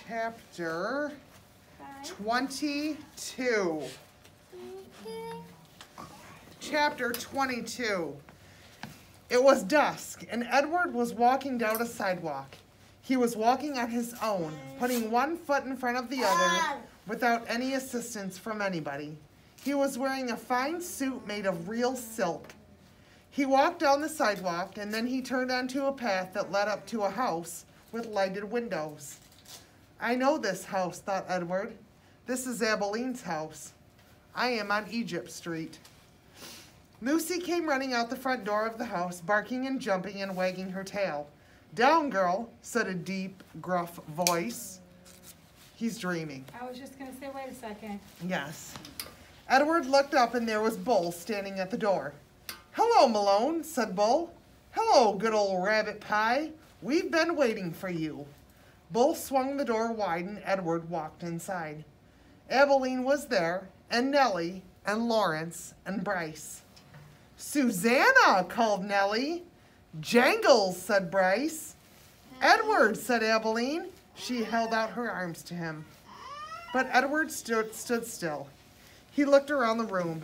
Chapter 22. Chapter 22. It was dusk, and Edward was walking down a sidewalk. He was walking on his own, putting one foot in front of the other without any assistance from anybody. He was wearing a fine suit made of real silk. He walked down the sidewalk, and then he turned onto a path that led up to a house with lighted windows. I know this house, thought Edward. This is Abeline's house. I am on Egypt Street. Lucy came running out the front door of the house, barking and jumping and wagging her tail. Down, girl, said a deep, gruff voice. He's dreaming. I was just going to say, wait a second. Yes. Edward looked up, and there was Bull standing at the door. Hello, Malone, said Bull. Hello, good old rabbit pie. We've been waiting for you. Bull swung the door wide, and Edward walked inside. Abeline was there, and Nellie, and Lawrence, and Bryce. Susanna, called Nellie. Jangles, said Bryce. Edward, said Abeline. She held out her arms to him. But Edward stood still. He looked around the room.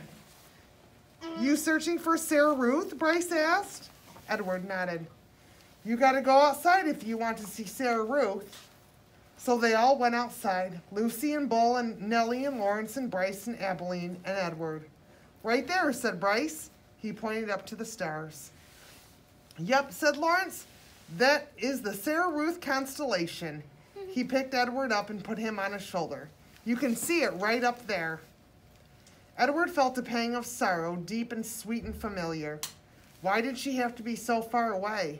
You searching for Sarah Ruth? Bryce asked. Edward nodded. You gotta go outside if you want to see Sarah Ruth. So they all went outside. Lucy and Bull and Nellie and Lawrence and Bryce and Abeline and Edward. Right there, said Bryce. He pointed up to the stars. Yep, said Lawrence. That is the Sarah Ruth constellation. He picked Edward up and put him on his shoulder. You can see it right up there. Edward felt a pang of sorrow, deep and sweet and familiar. Why did she have to be so far away?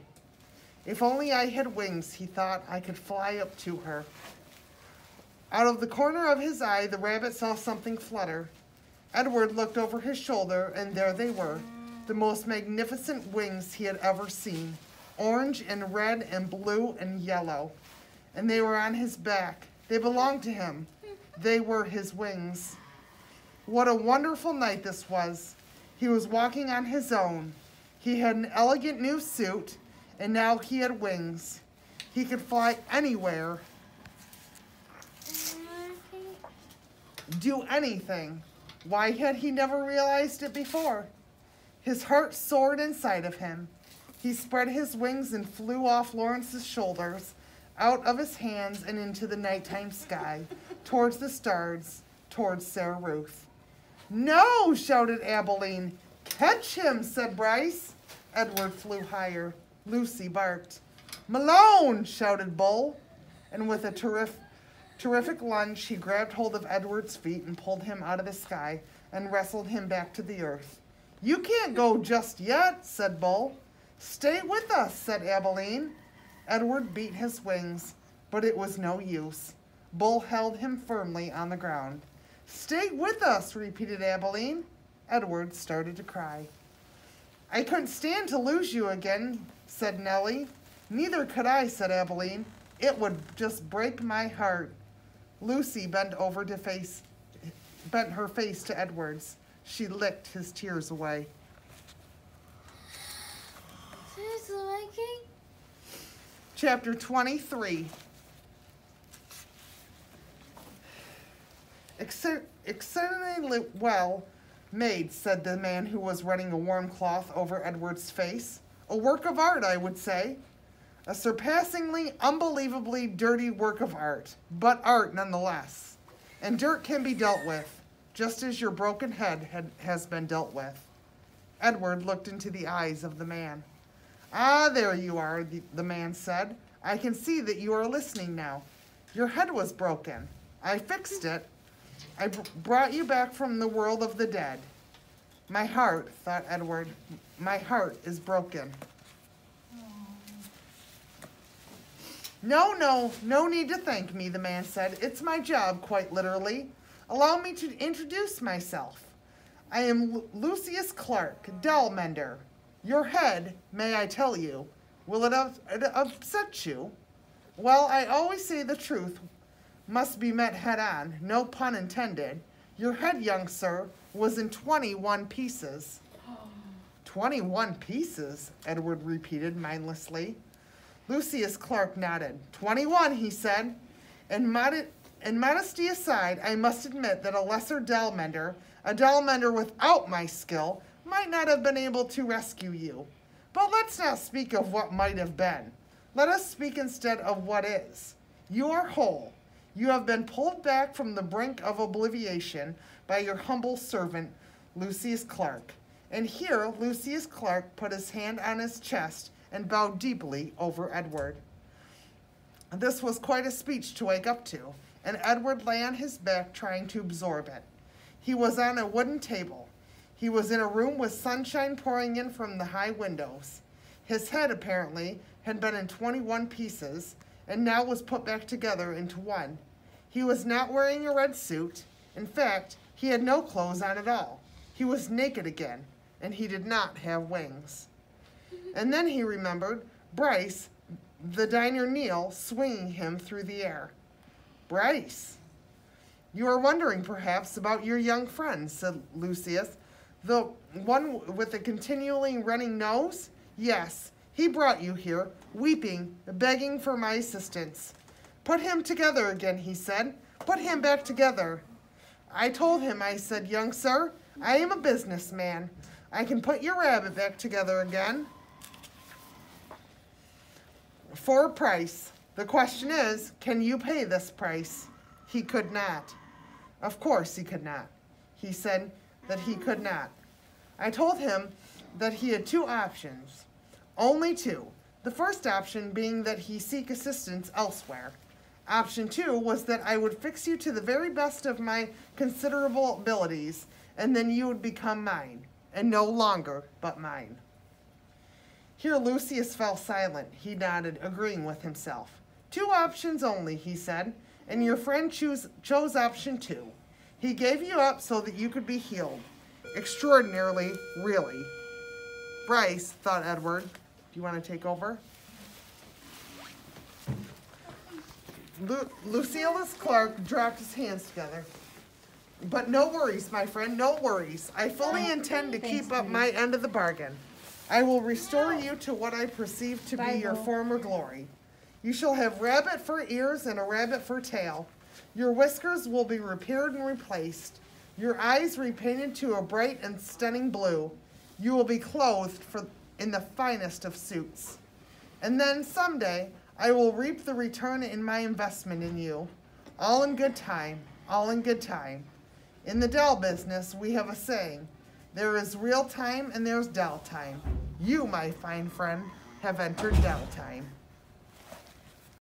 If only I had wings, he thought, I could fly up to her. Out of the corner of his eye, the rabbit saw something flutter. Edward looked over his shoulder, and there they were, the most magnificent wings he had ever seen, orange and red and blue and yellow. And they were on his back. They belonged to him. They were his wings. What a wonderful night this was. He was walking on his own. He had an elegant new suit, and now he had wings. He could fly anywhere, do anything. Why had he never realized it before? His heart soared inside of him. He spread his wings and flew off Lawrence's shoulders, out of his hands and into the nighttime sky, towards the stars, towards Sarah Ruth. No, shouted Abeline. Catch him, said Bryce. Edward flew higher. Lucy barked. Malone, shouted Bull. And with a terrific lunge, he grabbed hold of Edward's feet and pulled him out of the sky and wrestled him back to the earth. You can't go just yet, said Bull. Stay with us, said Abeline. Edward beat his wings, but it was no use. Bull held him firmly on the ground. Stay with us, repeated Abeline. Edward started to cry. I couldn't stand to lose you again, said Nellie. Neither could I, said Abeline. It would just break my heart. Lucy bent her face to Edward's. She licked his tears away. Chapter 23. Exceedingly well made, said the man who was running a warm cloth over Edward's face. A work of art, I would say. A surpassingly, unbelievably dirty work of art, but art nonetheless. And dirt can be dealt with, just as your broken head has been dealt with. Edward looked into the eyes of the man. Ah, there you are, the man said. I can see that you are listening now. Your head was broken. I fixed it. I brought you back from the world of the dead. My heart, thought Edward, my heart is broken. No need to thank me, the man said. It's my job, quite literally. Allow me to introduce myself. I am Lucius Clark, doll mender. Your head, may I tell you, will it upset you? Well, I always say the truth must be met head on, no pun intended. Your head, young sir, was in 21 pieces. 21 pieces, Edward repeated mindlessly. Lucius Clark nodded. 21, he said. And modesty aside, I must admit that a lesser dell mender, a dell mender without my skill, might not have been able to rescue you. But let's not speak of what might have been. Let us speak instead of what is. You are whole. You have been pulled back from the brink of oblivion by your humble servant, Lucius Clark. And here Lucius Clark put his hand on his chest and bowed deeply over Edward. This was quite a speech to wake up to, and Edward lay on his back trying to absorb it. He was on a wooden table. He was in a room with sunshine pouring in from the high windows. His head, apparently, had been in 21 pieces, and now was put back together into one. He was not wearing a red suit. In fact, he had no clothes on at all. He was naked again, and he did not have wings. And then he remembered Bryce, the diner Neil, swinging him through the air. Bryce, you are wondering perhaps about your young friend, said Lucius. The one with the continually running nose? Yes, he brought you here, weeping, begging for my assistance. Put him together again, he said. Put him back together. I told him, I said, young sir, I am a businessman. I can put your rabbit back together again for a price. The question is, can you pay this price? He could not. Of course he could not. He said that he could not. I told him that he had two options. Only two. The first option being that he seek assistance elsewhere. Option 2 was that I would fix you to the very best of my considerable abilities, and then you would become mine, and no longer but mine. Here Lucius fell silent. He nodded, agreeing with himself. Two options only, he said, and your friend chose option 2. He gave you up so that you could be healed. Extraordinarily, really. Bryce, thought Edward. Do you want to take over? Lucius Clark dropped his hands together. But no worries, my friend, no worries. I fully intend to keep up my end of the bargain. I will restore you to what I perceive to be your former glory. You shall have rabbit for ears and a rabbit for tail. Your whiskers will be repaired and replaced. Your eyes repainted to a bright and stunning blue. You will be clothed in the finest of suits. And then someday I will reap the return in my investment in you. All in good time, all in good time. In the Dell business, we have a saying, there is real time and there's Dell time. You, my fine friend, have entered Dell time.